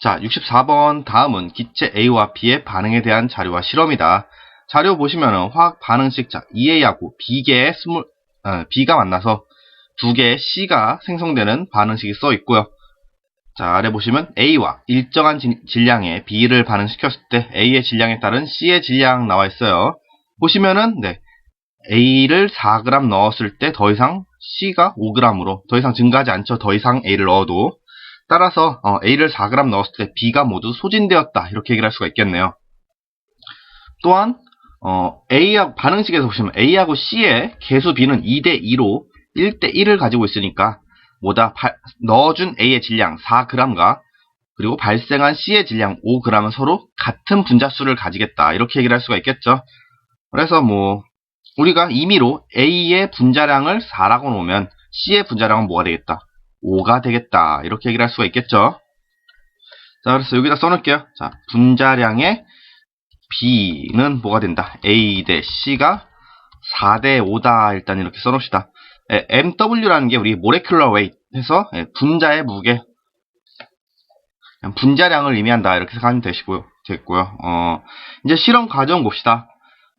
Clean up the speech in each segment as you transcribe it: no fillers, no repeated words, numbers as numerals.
자, 64번 다음은 기체 A와 B의 반응에 대한 자료와 실험이다. 자료 보시면은 화학 반응식, 자, EA하고 B가 만나서 두 개의 C가 생성되는 반응식이 써 있고요. 자, 아래 보시면 A와 일정한 질량의 B를 반응시켰을 때 A의 질량에 따른 C의 질량 나와 있어요. 보시면은, 네, A를 4g 넣었을 때 더 이상 C가 5g으로 더 이상 증가하지 않죠. 더 이상 A를 넣어도. 따라서 A를 4g 넣었을 때 B가 모두 소진되었다. 이렇게 얘기를 할 수가 있겠네요. 또한 A하고 반응식에서 보시면 A하고 C의 개수 B는 2대2로 1대1을 가지고 있으니까 뭐다 넣어준 A의 질량 4g과 그리고 발생한 C의 질량 5g은 서로 같은 분자수를 가지겠다. 이렇게 얘기를 할 수가 있겠죠. 그래서 뭐 우리가 임의로 A의 분자량을 4라고 놓으면 C의 분자량은 뭐가 되겠다? 5가 되겠다. 이렇게 얘기를 할 수가 있겠죠. 자, 그래서 여기다 써놓을게요. 자, 분자량의 B는 뭐가 된다? A 대 C가 4대 5다. 일단 이렇게 써놓읍시다. MW라는 게 우리 molecular weight 해서 분자의 무게, 분자량을 의미한다. 이렇게 생각하면 되겠고요. 이제 실험 과정 봅시다.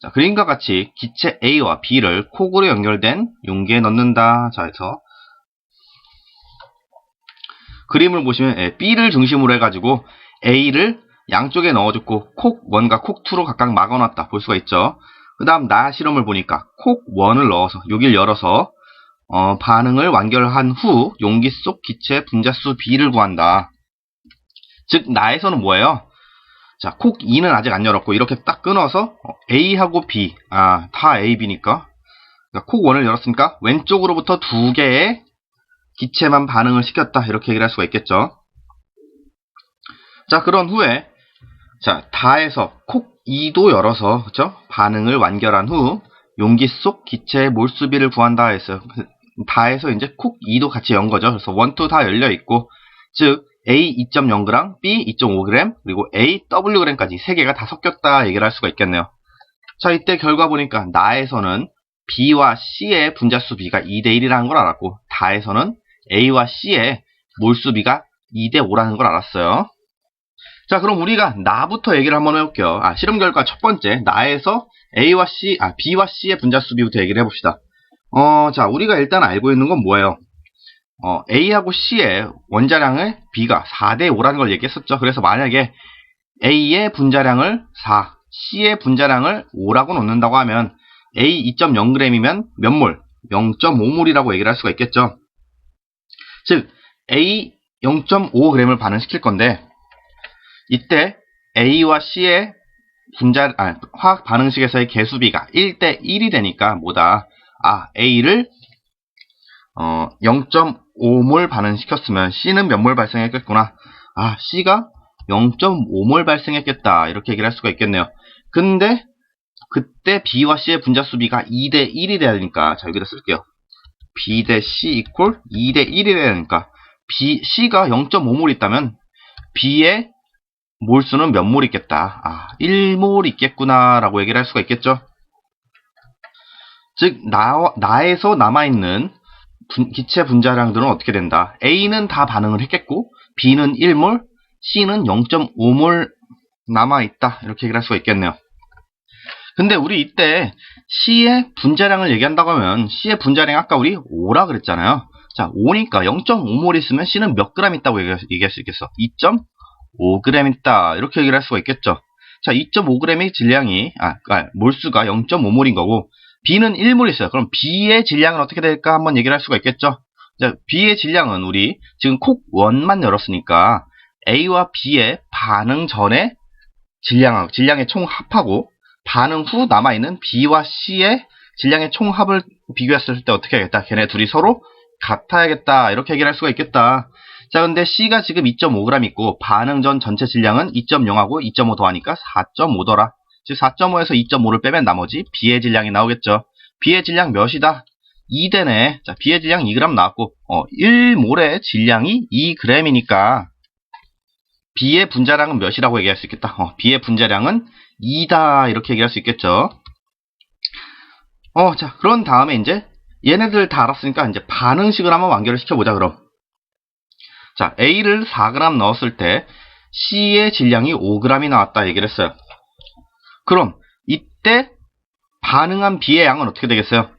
자, 그림과 같이 기체 A와 B를 콕으로 연결된 용기에 넣는다. 자, 해서 그림을 보시면 B를 중심으로 해가지고 A를 양쪽에 넣어줬고 콕 1과 콕 2로 각각 막아놨다 볼 수가 있죠. 그 다음 나 실험을 보니까 콕 1을 넣어서 여기를 열어서 반응을 완결한 후 용기 속 기체 분자수 B를 구한다. 즉 나에서는 뭐예요? 자, 콕 2는 아직 안 열었고 이렇게 딱 끊어서 A하고 B, 다 A, B니까 콕 1을 열었으니까 왼쪽으로부터 두 개의 기체만 반응을 시켰다. 이렇게 얘기를 할 수가 있겠죠. 자, 그런 후에 자, 다에서 콕 2도 열어서 그렇죠? 반응을 완결한 후 용기 속 기체의 몰수비를 구한다 했어요. 다에서 이제 콕 2도 같이 연 거죠. 그래서 1, 2 다 열려 있고 즉 A 2.0g, B 2.5g, 그리고 A Wg까지 세 개가 다 섞였다 얘기를 할 수가 있겠네요. 자, 이때 결과 보니까 나에서는 B와 C의 분자수 B가 2대1이라는 걸 알았고 다에서는 A와 C의 몰수비가 2대5라는 걸 알았어요. 자, 그럼 우리가 나부터 얘기를 한번 해볼게요. 실험 결과 첫 번째, 나에서 B와 C의 분자수비부터 얘기를 해봅시다. 자, 우리가 일단 알고 있는 건 뭐예요? A하고 C의 원자량을 B가 4대5라는 걸 얘기했었죠. 그래서 만약에 A의 분자량을 4, C의 분자량을 5라고 놓는다고 하면 A 2.0g이면 몇 몰? 0.5몰이라고 얘기를 할 수가 있겠죠. 즉 A 0.5g을 반응시킬 건데 이때 A와 C의 화학 반응식에서의 개수비가 1대1이 되니까 뭐다? A를 0.5몰 반응시켰으면 C는 몇 몰 발생했겠구나. C가 0.5몰 발생했겠다. 이렇게 얘기를 할 수가 있겠네요. 근데 그때 B와 C의 분자수비가 2대1이 돼야 되니까 자, 여기다 쓸게요. B 대 C 이퀄 2대1이 돼야 되니까 C가 0.5몰 있다면 B의 몰수는 몇 몰 있겠다. 1몰 있겠구나 라고 얘기를 할 수가 있겠죠. 즉 나에서 남아있는 기체 분자량들은 어떻게 된다? A는 다 반응을 했겠고 B는 1몰, C는 0.5몰 남아있다. 이렇게 얘기를 할 수가 있겠네요. 근데 우리 이때 C의 분자량을 얘기한다고 하면 C의 분자량 아까 우리 5라 그랬잖아요. 자, 5니까 0.5몰 있으면 C는 몇 g 있다고 얘기할 수 있겠어? 2.5g 있다. 이렇게 얘기를 할 수가 있겠죠. 자, 2.5g의 질량이 몰수가 0.5몰인 거고 B는 1몰 있어요. 그럼 B의 질량은 어떻게 될까 한번 얘기를 할 수가 있겠죠. 자, B의 질량은 우리 지금 콕 1만 열었으니까 A와 B의 반응 전에 질량의 총 합하고 반응 후 남아있는 B와 C의 질량의 총합을 비교했을 때 어떻게 하겠다? 걔네 둘이 서로 같아야겠다. 이렇게 얘기를 할 수가 있겠다. 자, 근데 C가 지금 2.5g 있고 반응 전 전체 질량은 2.0하고 2.5 더하니까 4.5더라. 즉 4.5에서 2.5를 빼면 나머지 B의 질량이 나오겠죠. B의 질량 몇이다? 2대네. 자, B의 질량 2g 나왔고 1몰의 질량이 2g이니까 B의 분자량은 몇이라고 얘기할 수 있겠다. B의 분자량은 2다. 이렇게 얘기할 수 있겠죠. 자, 그런 다음에 이제 얘네들 다 알았으니까 이제 반응식을 한번 완결을 시켜보자, 그럼. 자, A를 4g 넣었을 때 C의 질량이 5g이 나왔다 얘기를 했어요. 그럼 이때 반응한 B의 양은 어떻게 되겠어요?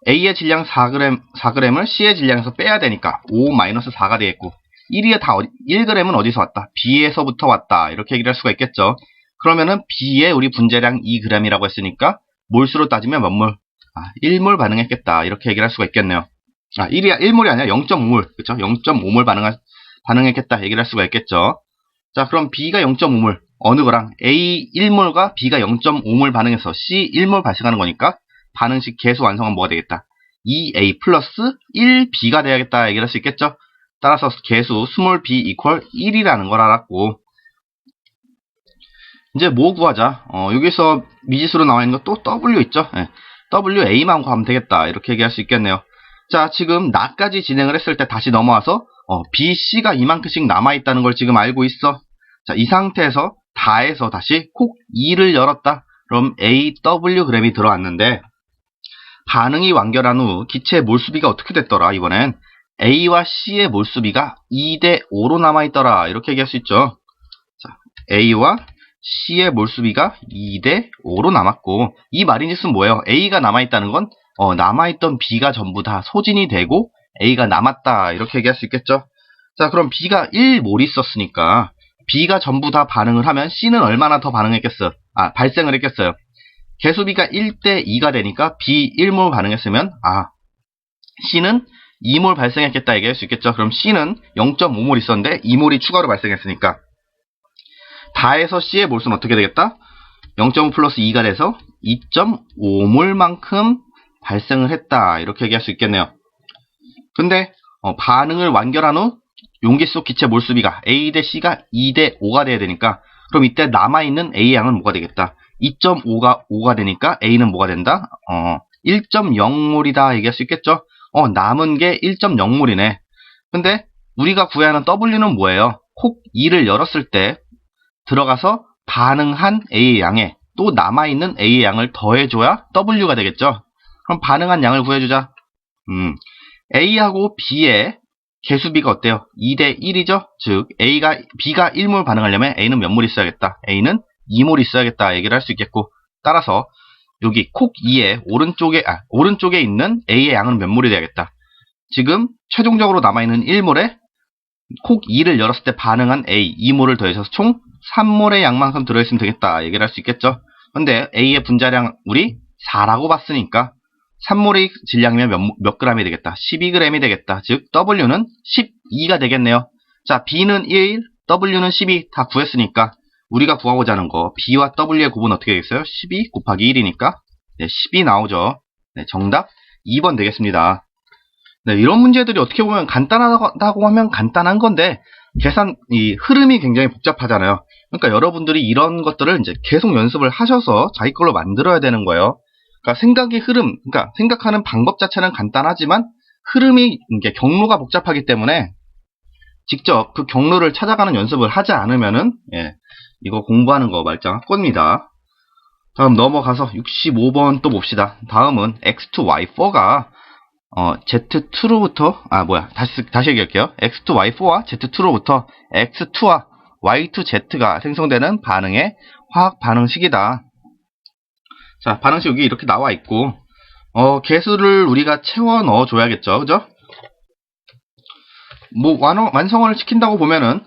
A의 질량 4g을 C의 질량에서 빼야 되니까 5-4가 되겠고 1g은 어디서 왔다? B에서부터 왔다. 이렇게 얘기를 할 수가 있겠죠. 그러면은 B의 우리 분자량 2g이라고 했으니까 몰수로 따지면 몇 몰? 1몰 반응했겠다. 이렇게 얘기를 할 수가 있겠네요. 1몰이 아니라 0.5몰. 그쵸? 0.5몰 반응했겠다. 얘기를 할 수가 있겠죠. 자, 그럼 B가 0.5몰. 어느 거랑 A 1몰과 B가 0.5몰 반응해서 C 1몰 발생하는 거니까 반응식 계수 완성은 뭐가 되겠다? 2A 플러스 1B가 돼야겠다. 얘기를 할 수 있겠죠. 따라서 계수 small b equal 1이라는 걸 알았고, 이제 뭐 구하자? 여기서 미지수로 나와 있는 거 또 W 있죠? 네. WA만 구하면 되겠다. 이렇게 얘기할 수 있겠네요. 자, 지금 나까지 진행을 했을 때 다시 넘어와서 B, C가 이만큼씩 남아있다는 걸 지금 알고 있어. 자, 이 상태에서 다해서 다시 콕 2를 열었다. 그럼 AWg이 들어왔는데 반응이 완결한 후 기체의 몰수비가 어떻게 됐더라? 이번엔 A와 C의 몰수비가 2대5로 남아있더라. 이렇게 얘기할 수 있죠. 자, A와 C의 몰수비가 2대5로 남았고, 이 말인즉슨 뭐예요? A가 남아있다는 건 남아있던 B가 전부 다 소진이 되고 A가 남았다. 이렇게 얘기할 수 있겠죠. 자, 그럼 B가 1몰 있었으니까 B가 전부 다 반응을 하면 C는 얼마나 더 발생을 했겠어요? 개수비가 1대2가 되니까 B 1몰 반응했으면 C는 2몰 발생했겠다 얘기할 수 있겠죠. 그럼 C는 0.5몰 있었는데 2몰이 추가로 발생했으니까 다해서 C의 몰수는 어떻게 되겠다? 0.5 플러스 2가 돼서 2.5몰만큼 발생을 했다. 이렇게 얘기할 수 있겠네요. 근데 반응을 완결한 후 용기 속 기체 몰수비가 A 대 C가 2대5가 돼야 되니까, 그럼 이때 남아있는 A 양은 뭐가 되겠다? 2.5가 5가 되니까 A는 뭐가 된다? 1.0몰이다 얘기할 수 있겠죠? 남은 게 1.0몰이네. 근데 우리가 구해야 하는 W는 뭐예요? 콕 2를 열었을 때 들어가서 반응한 A의 양에 또 남아있는 A의 양을 더해줘야 W가 되겠죠? 그럼 반응한 양을 구해주자. A하고 B의 개수비가 어때요? 2대1이죠? 즉 B가 1몰 반응하려면 A는 몇 몰 있어야겠다? A는 2몰 있어야겠다 얘기를 할 수 있겠고, 따라서 여기 콕 2의 오른쪽에 있는 A의 양은 몇 몰이 돼야겠다? 지금 최종적으로 남아있는 1몰에 콕 2를 열었을 때 반응한 A 2몰을 더해서 총 3몰의 양만큼 들어있으면 되겠다 얘기를 할 수 있겠죠. 근데 A의 분자량 우리 4라고 봤으니까 3몰의 질량이면 몇 g이 되겠다? 12g이 되겠다. 즉 W는 12가 되겠네요. 자, B는 1, W는 12 다 구했으니까 우리가 구하고자 하는 거 B와 W의 곱은 어떻게 되겠어요? 12 곱하기 1이니까 10이 나오죠. 정답 2번 되겠습니다. 이런 문제들이 어떻게 보면 간단하다고 하면 간단한 건데 이 흐름이 굉장히 복잡하잖아요. 그러니까 여러분들이 이런 것들을 이제 계속 연습을 하셔서 자기 걸로 만들어야 되는 거예요. 그러니까 그러니까 생각하는 방법 자체는 간단하지만 흐름이 이게 경로가 복잡하기 때문에 직접 그 경로를 찾아가는 연습을 하지 않으면은 이거 공부하는 거 말짱할 겁니다. 다음 넘어가서 65번 또 봅시다. 다음은 X2Y4가 Z2로부터 다시 얘기할게요. X2Y4와 Z2로부터 X2와 Y2Z가 생성되는 반응의 화학 반응식이다. 자, 반응식 여기 이렇게 나와 있고 개수를 우리가 채워 넣어 줘야겠죠. 그죠? 완성을 시킨다고 보면은,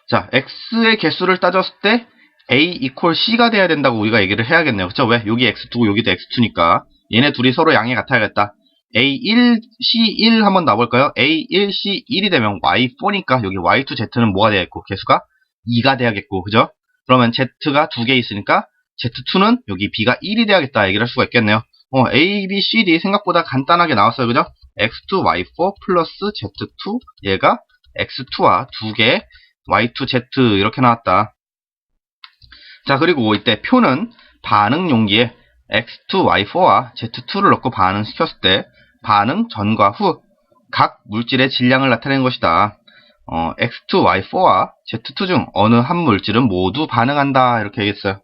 자, X의 개수를 따졌을 때 A equal C가 돼야 된다고 우리가 얘기를 해야겠네요. 그쵸? 왜? 여기 X2고 여기도 X2니까 얘네 둘이 서로 양이 같아야겠다. A1, C1 한번 놔볼까요? A1, C1이 되면 Y4니까 여기 Y2Z는 뭐가 돼야겠고 개수가 2가 돼야겠고, 그죠? 그러면 Z가 2개 있으니까 Z2는 여기 B가 1이 돼야겠다 얘기를 할 수가 있겠네요. A, B, C, D 생각보다 간단하게 나왔어요. 그죠? X2, Y4 플러스 Z2 얘가 X2와 2개 Y2Z 이렇게 나왔다. 자, 그리고 이때 표는 반응 용기에 X2, Y4와 Z2를 넣고 반응시켰을 때 반응 전과 후 각 물질의 질량을 나타내는 것이다. X2, Y4와 Z2 중 어느 한 물질은 모두 반응한다 이렇게 얘기했어요.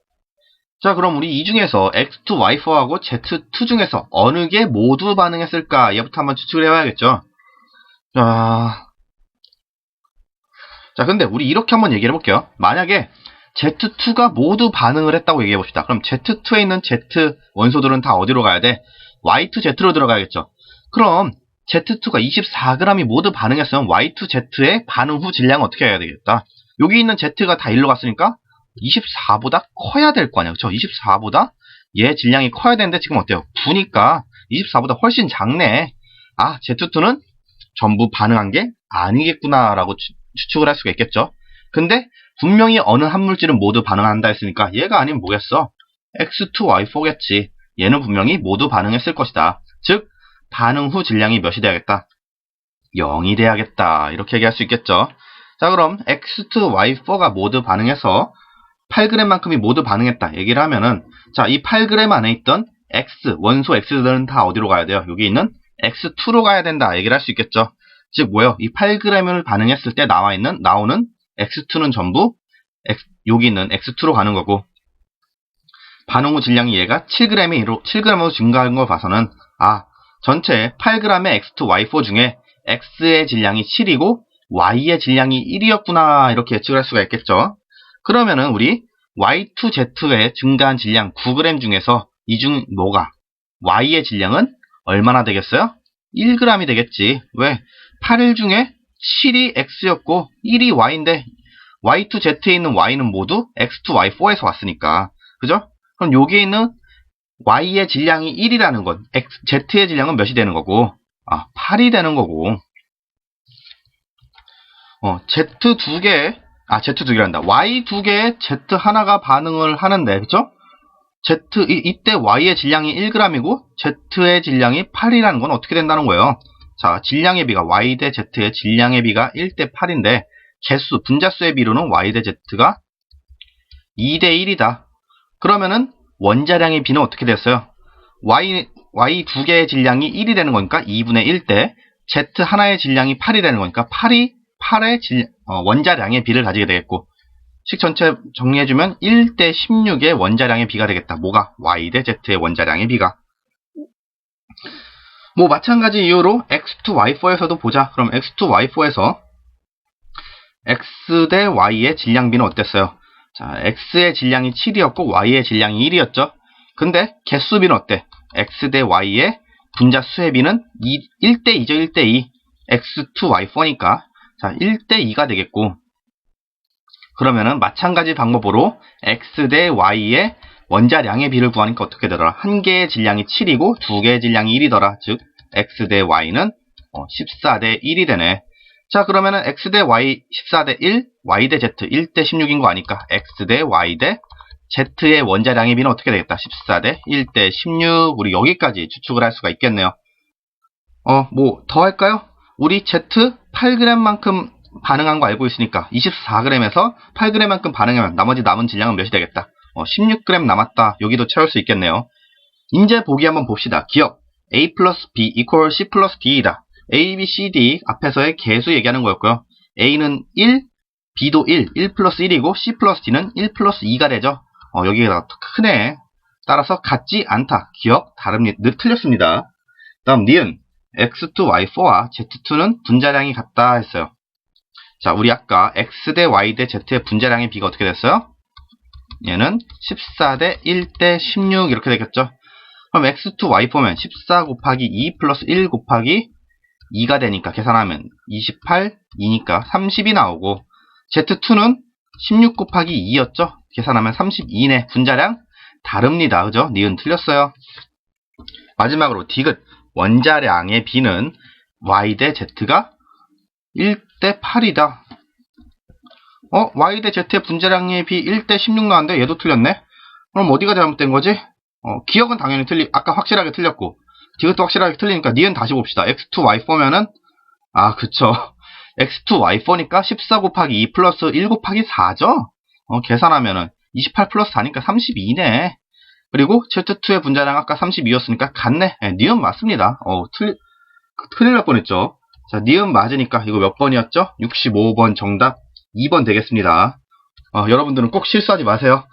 자, 그럼 우리 이 중에서 X2, Y4하고 Z2 중에서 어느 게 모두 반응했을까? 얘부터 한번 추측을 해봐야겠죠. 자, 자, 근데 우리 이렇게 한번 얘기를 해볼게요. 만약에 Z2가 모두 반응을 했다고 얘기해봅시다. 그럼 Z2에 있는 Z 원소들은 다 어디로 가야 돼? Y2Z로 들어가야겠죠. 그럼 Z2가 24g이 모두 반응했으면 Y2Z의 반응 후 질량은 어떻게 해야 되겠다? 여기 있는 Z가 다 1로 갔으니까 24보다 커야 될 거 아니야. 그쵸? 24보다 얘 질량이 커야 되는데 지금 어때요? 9니까 24보다 훨씬 작네. 아, Z2는 전부 반응한 게 아니겠구나 라고 추측을 할 수가 있겠죠. 근데 분명히 어느 한 물질은 모두 반응한다 했으니까 얘가 아니면 뭐겠어? X2Y4겠지. 얘는 분명히 모두 반응했을 것이다. 즉 반응 후 질량이 몇이 돼야겠다? 0이 돼야겠다. 이렇게 얘기할 수 있겠죠. 자, 그럼 X2Y4가 모두 반응해서 8g만큼이 모두 반응했다 얘기를 하면은, 자, 이 8g 안에 있던 X, 원소 X들은 다 어디로 가야 돼요? 여기 있는 X2로 가야 된다 얘기를 할 수 있겠죠. 즉 뭐예요? 이 8g을 반응했을 때 나오는 X2는 전부 여기 있는 X2로 가는 거고, 반응 후 질량이 얘가 7g으로 증가한 걸 봐서는 전체 8g의 X2Y4 중에 X의 질량이 7이고 Y의 질량이 1이었구나 이렇게 예측을 할 수가 있겠죠. 그러면은 우리 Y2Z의 증가한 질량 9g 중에서 이 중 뭐가 Y의 질량은 얼마나 되겠어요? 1g이 되겠지. 왜? 8일 중에 7이 X였고 1이 Y인데 Y2Z에 있는 Y는 모두 X2Y4에서 왔으니까. 그죠? 그럼 여기에 있는 Y의 질량이 1이라는 건 Z의 질량은 몇이 되는 거고? 8이 되는 거고. Z2개란다. Y 2개에 Z 하나가 반응을 하는데, 그쵸? 이때 Y의 질량이 1g이고 Z의 질량이 8이라는 건 어떻게 된다는 거예요? 자, 질량의 비가 Y 대 Z의 질량의 비가 1대 8인데 개수, 분자수의 비로는 Y 대 Z가 2 대 1이다. 그러면은 원자량의 비는 어떻게 됐어요? Y 2개의 질량이 1이 되는 거니까 2분의 1대 Z 하나의 질량이 8이 되는 거니까 8의 원자량의 비를 가지게 되겠고, 식 전체 정리해주면 1대 16의 원자량의 비가 되겠다. 뭐가? Y 대 Z의 원자량의 비가. 뭐 마찬가지 이유로 X2Y4에서도 보자. 그럼 X2Y4에서 X 대 Y의 질량비는 어땠어요? 자, X의 질량이 7이었고 Y의 질량이 1이었죠. 근데 개수비는 어때? X 대 Y의 분자 수의 비는 1대 2죠. 1대 2. X2Y4니까 자, 1대 2가 되겠고, 그러면은 마찬가지 방법으로 X 대 Y의 원자량의 비를 구하니까 어떻게 되더라? 한 개의 질량이 7이고 두 개의 질량이 1이더라. 즉 X 대 Y는 14 대 1이 되네. 자, 그러면은 X 대 Y 14 대 1, Y 대 Z 1대 16인 거 아니까 X 대 Y 대 Z의 원자량의 비는 어떻게 되겠다? 14 대 1대 16. 우리 여기까지 추측을 할 수가 있겠네요. 뭐 더 할까요? 우리 Z 8g만큼 반응한 거 알고 있으니까 24g에서 8g만큼 반응하면 나머지 남은 질량은 몇이 되겠다? 16g 남았다. 여기도 채울 수 있겠네요. 이제 보기 한번 봅시다. 기억. A 플러스 B equal C 플러스 D이다. A, B, C, D 앞에서의 개수 얘기하는 거였고요. A는 1, B도 1 플러스 1이고 C 플러스 D는 1 플러스 2가 되죠. 여기가 크네. 따라서 같지 않다. 기억, 틀렸습니다. 다음 니은 X2Y4와 Z2는 분자량이 같다 했어요. 자, 우리 아까 X 대 Y 대 Z의 분자량의 비가 어떻게 됐어요? 얘는 14 대 1 대 16 이렇게 되겠죠. 그럼 X2Y4면 14 곱하기 2 플러스 1 곱하기 2가 되니까 계산하면 28, 2니까 30이 나오고, Z2는 16 곱하기 2였죠. 계산하면 32네. 분자량 다릅니다. 그죠? 니은 틀렸어요. 마지막으로 디귿. 원자량의 비는 Y 대 Z가 1대 8이다. Y 대 Z의 분자량의 비 1대 16 나왔는데 얘도 틀렸네? 그럼 어디가 잘못된 거지? 기억은 당연히 아까 확실하게 틀렸고, 디귿도 확실하게 틀리니까 니은 다시 봅시다. X2Y4면은, 그쵸. X2Y4니까 14 곱하기 2 플러스 1 곱하기 4죠? 계산하면은 28 플러스 4니까 32네. 그리고 Z2의 분자량 아까 32였으니까 같네. 니은 맞습니다. 큰일 날 뻔했죠. 자, 니은 맞으니까 이거 몇 번이었죠? 65번 정답 2번 되겠습니다. 여러분들은 꼭 실수하지 마세요.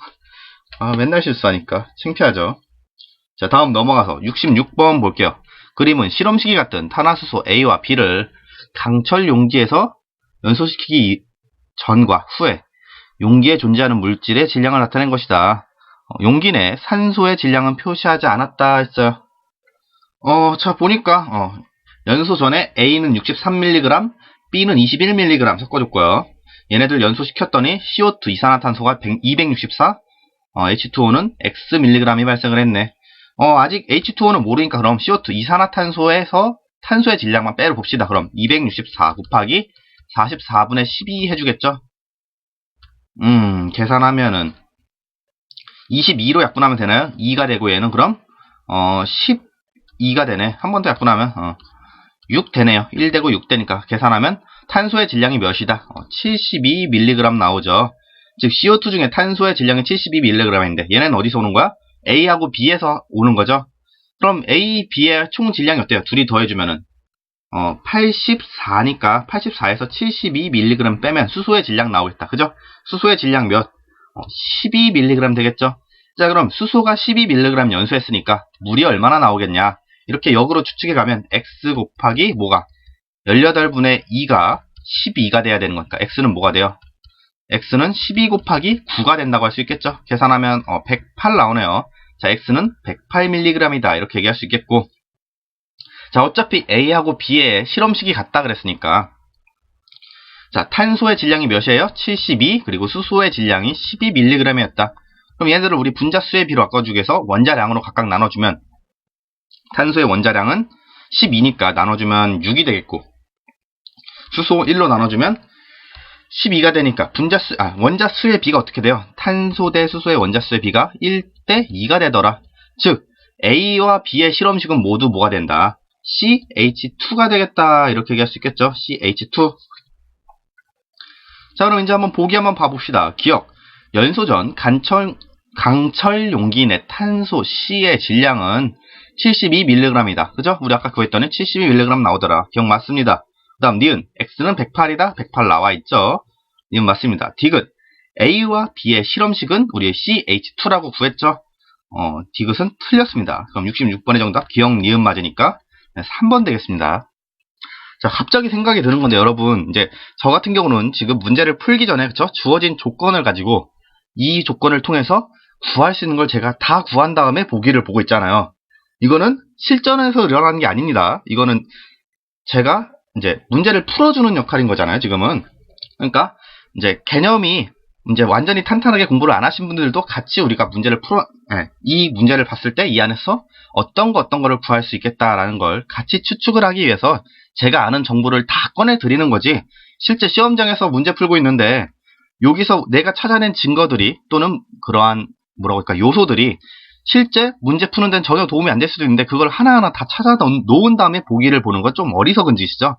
맨날 실수하니까 창피하죠. 자, 다음 넘어가서 66번 볼게요. 그림은 실험식이 같은 탄화수소 A와 B를 강철 용지에서 연소시키기 전과 후에 용기에 존재하는 물질의 질량을 나타낸 것이다. 용기 내 산소의 질량은 표시하지 않았다 했어요. 자, 보니까, 연소 전에 A는 63mg, B는 21mg 섞어줬고요. 얘네들 연소시켰더니 CO2 이산화탄소가 264, H2O는 Xmg이 발생을 했네. 아직 H2O는 모르니까 그럼 CO2 이산화탄소에서 탄소의 질량만 빼러 봅시다. 그럼 264 곱하기 44분의 12 해주겠죠? 계산하면은 22로 약분하면 되나요? 2가 되고 얘는 그럼 12가 되네. 한 번 더 약분하면 6 되네요. 1 되고 6 되니까 계산하면 탄소의 질량이 몇이다? 72mg 나오죠. 즉 CO2 중에 탄소의 질량이 72mg인데 얘는 어디서 오는 거야? A하고 B에서 오는 거죠. 그럼 A, B의 총 질량이 어때요? 둘이 더해주면은 84니까 84에서 72mg 빼면 수소의 질량 나오겠다. 그죠? 수소의 질량 몇? 12mg 되겠죠? 자, 그럼 수소가 12mg 연소했으니까 물이 얼마나 나오겠냐? 이렇게 역으로 추측해 가면 X 곱하기 뭐가? 18분의 2가 12가 돼야 되는 거니까 X는 뭐가 돼요? X는 12 곱하기 9가 된다고 할 수 있겠죠? 계산하면 108 나오네요. 자, X는 108mg이다. 이렇게 얘기할 수 있겠고, 자, 어차피 A하고 B의 실험식이 같다 그랬으니까, 자, 탄소의 질량이 몇이에요? 72, 그리고 수소의 질량이 12mg이었다. 그럼 얘네들을 우리 분자수의 비로 바꿔주기 위해서 원자량으로 각각 나눠주면, 탄소의 원자량은 12니까 나눠주면 6이 되겠고, 수소 1로 나눠주면 12가 되니까 원자수의 비가 어떻게 돼요? 탄소 대 수소의 원자수의 비가 1대 2가 되더라. 즉 A와 B의 실험식은 모두 뭐가 된다? CH2가 되겠다. 이렇게 얘기할 수 있겠죠? CH2. 자, 그럼 이제 한번 보기 한번 봐봅시다. 기억. 연소 전 강철 용기 내 탄소 C의 질량은 72mg이다. 그죠? 우리 아까 그거 했더니 72mg 나오더라. 기억 맞습니다. 그 다음 니은 X는 108이다. 108 나와있죠. 니은 맞습니다. 디귿 A와 B의 실험식은 우리 CH2라고 구했죠. 디귿은 틀렸습니다. 그럼 66번의 정답 기억 니은 맞으니까 3번 되겠습니다. 자, 갑자기 생각이 드는 건데 여러분, 이제 저 같은 경우는 지금 문제를 풀기 전에 그쵸? 주어진 조건을 가지고 이 조건을 통해서 구할 수 있는 걸 제가 다 구한 다음에 보기를 보고 있잖아요. 이거는 실전에서 일어나는 게 아닙니다. 이거는 제가 이제 문제를 풀어주는 역할인 거잖아요, 지금은. 그러니까 이제 개념이 이제 완전히 탄탄하게 공부를 안 하신 분들도 같이 우리가 이 문제를 봤을 때 이 안에서 어떤 거를 구할 수 있겠다라는 걸 같이 추측을 하기 위해서 제가 아는 정보를 다 꺼내 드리는 거지, 실제 시험장에서 문제 풀고 있는데 여기서 내가 찾아낸 증거들이 또는 그러한 요소들이 실제 문제 푸는 데는 전혀 도움이 안 될 수도 있는데 그걸 하나하나 다 찾아 놓은 다음에 보기를 보는 건 좀 어리석은 짓이죠.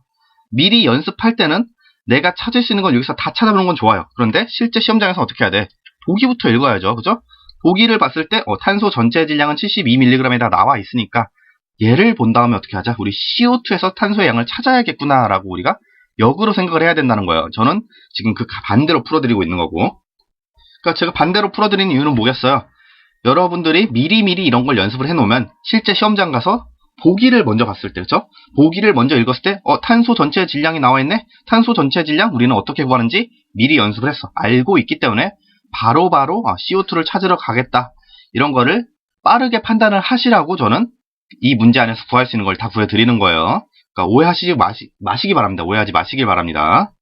미리 연습할 때는 내가 찾을 수 있는 걸 여기서 다 찾아보는 건 좋아요. 그런데 실제 시험장에서 어떻게 해야 돼? 보기부터 읽어야죠. 그죠? 보기를 봤을 때 탄소 전체 질량은 72mg에다 나와 있으니까 얘를 본 다음에 어떻게 하자? 우리 CO2에서 탄소의 양을 찾아야겠구나 라고 우리가 역으로 생각을 해야 된다는 거예요. 저는 지금 그 반대로 풀어드리고 있는 거고, 그러니까 제가 반대로 풀어드리는 이유는 뭐겠어요? 여러분들이 미리미리 이런 걸 연습을 해놓으면 실제 시험장 가서 보기를 먼저 봤을 때, 그쵸? 보기를 먼저 읽었을 때, 탄소 전체 질량이 나와있네? 탄소 전체 질량 우리는 어떻게 구하는지 미리 연습을 했어. 알고 있기 때문에 바로바로 CO2를 찾으러 가겠다. 이런 거를 빠르게 판단을 하시라고 저는 이 문제 안에서 구할 수 있는 걸 다 구해드리는 거예요. 그러니까 오해하시지 마시기 바랍니다. 오해하지 마시길 바랍니다.